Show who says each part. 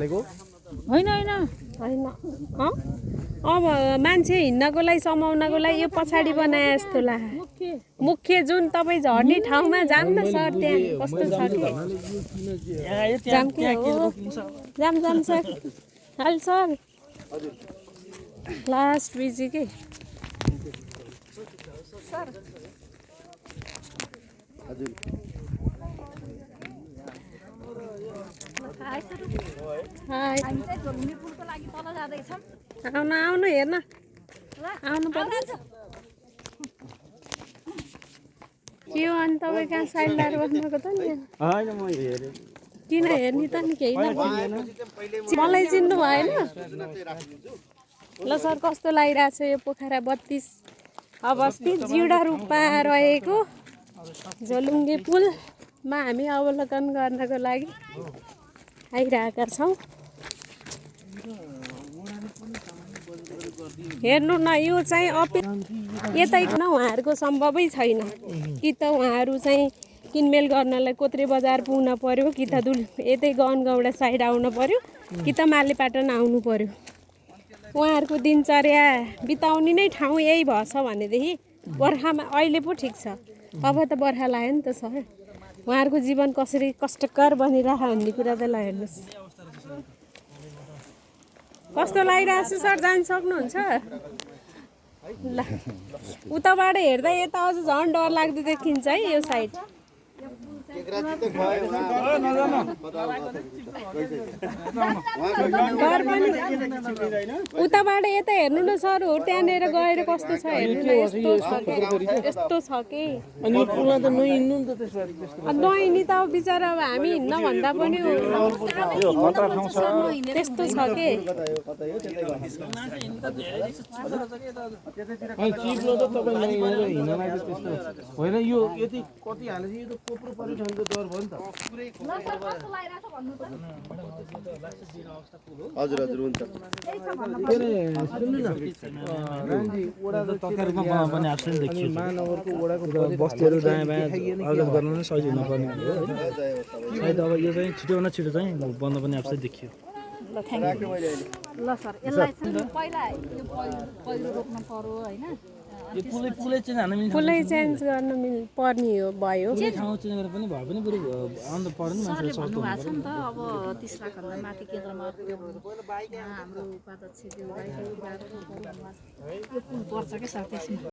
Speaker 1: थालेको
Speaker 2: होइन होइन
Speaker 3: होइन अब मान्छे हिँड्नको लागि समाउनको लागि यो पछाडि बनाए जस्तो लाग्यो मुख्य जुन तपाईँ झर्ने ठाउँमा जाम न सर त्यहाँ कस्तो छ जाम सर हाल सर लास्ट बिजी के आउनु हेर्न आउनु पर्छ के हो अनि तपाईँ कहाँ साइड लाएर बस्नुको त नि किन हेर्ने त नि केही मलाई चिन्नु भएन ल सर कस्तो लागिरहेको छ यो पोखरा 32 अवस्थित जिउडा रूपमा रहेको झोलुङ्गे पुलमा हामी अवलोकन गर्नको लागि आइरहेका छौँ हेर्नु न यो चाहिँ यतै न उहाँहरूको सम्भवै छैन कि त उहाँहरू चाहिँ किनमेल गर्नलाई कोत्रे बजार पुग्न पर्यो कि त यतै गनगौडा साइड आउनु पर्यो कि त मालेपाटन आउनु पर्यो उहाँहरूको दिनचर्या बिताउने नै ठाउँ यही भएछ भनेदेखि बर्खामा अहिले पो ठिक छ अब त बर्खा लाग्यो नि त सर उहाँहरूको जीवन कसरी कष्टकर बनिरहेको भन्ने कुरा त ल हेर्नुहोस् कस्तो लागिरहेको छ सर जान सक्नुहुन्छ ल उताबाट हेर्दा यता अझ झन् डर लाग्दो देखिन्छ है यो साइड उताबाट यता हेर्नु न सर हो त्यहाँनिर गएर कस्तो छ हेर्नु न यस्तो छ कि नहिँड्ने त अब बिचरा अब हामी हिँड्न भन्दा पनि त्यस्तो छ कि
Speaker 1: होइन यो यति कति हालेपछि यो त कोप्रो परिसनको डर भयो नि त
Speaker 4: हजुर हजुर हुन्छ
Speaker 1: महानगरको वडाको बस्तीहरू दायाँ बायाँ अवगत गर्न नै सजिलो नपर्ने हो सायद अब यो चाहिँ छिटोभन्दा छिटो चाहिँ बन्द पनि एप्सै देखियो
Speaker 2: ल सर यसलाई पहिला यो पहिरो रोक्न पर्यो होइन
Speaker 3: पुलै चेन्ज गर्न पर्ने हो भयो
Speaker 1: ठाउँ चेन्ज गरेर पनि भए पनि बरु अन्त पर्यो नि
Speaker 2: सरले भन्नुभएको छ नि त अब 30 लाखभन्दा माथि केन्द्रमा हाम्रो उपाध्यक्ष यो पुल पर्छ क्या सर त्यसमा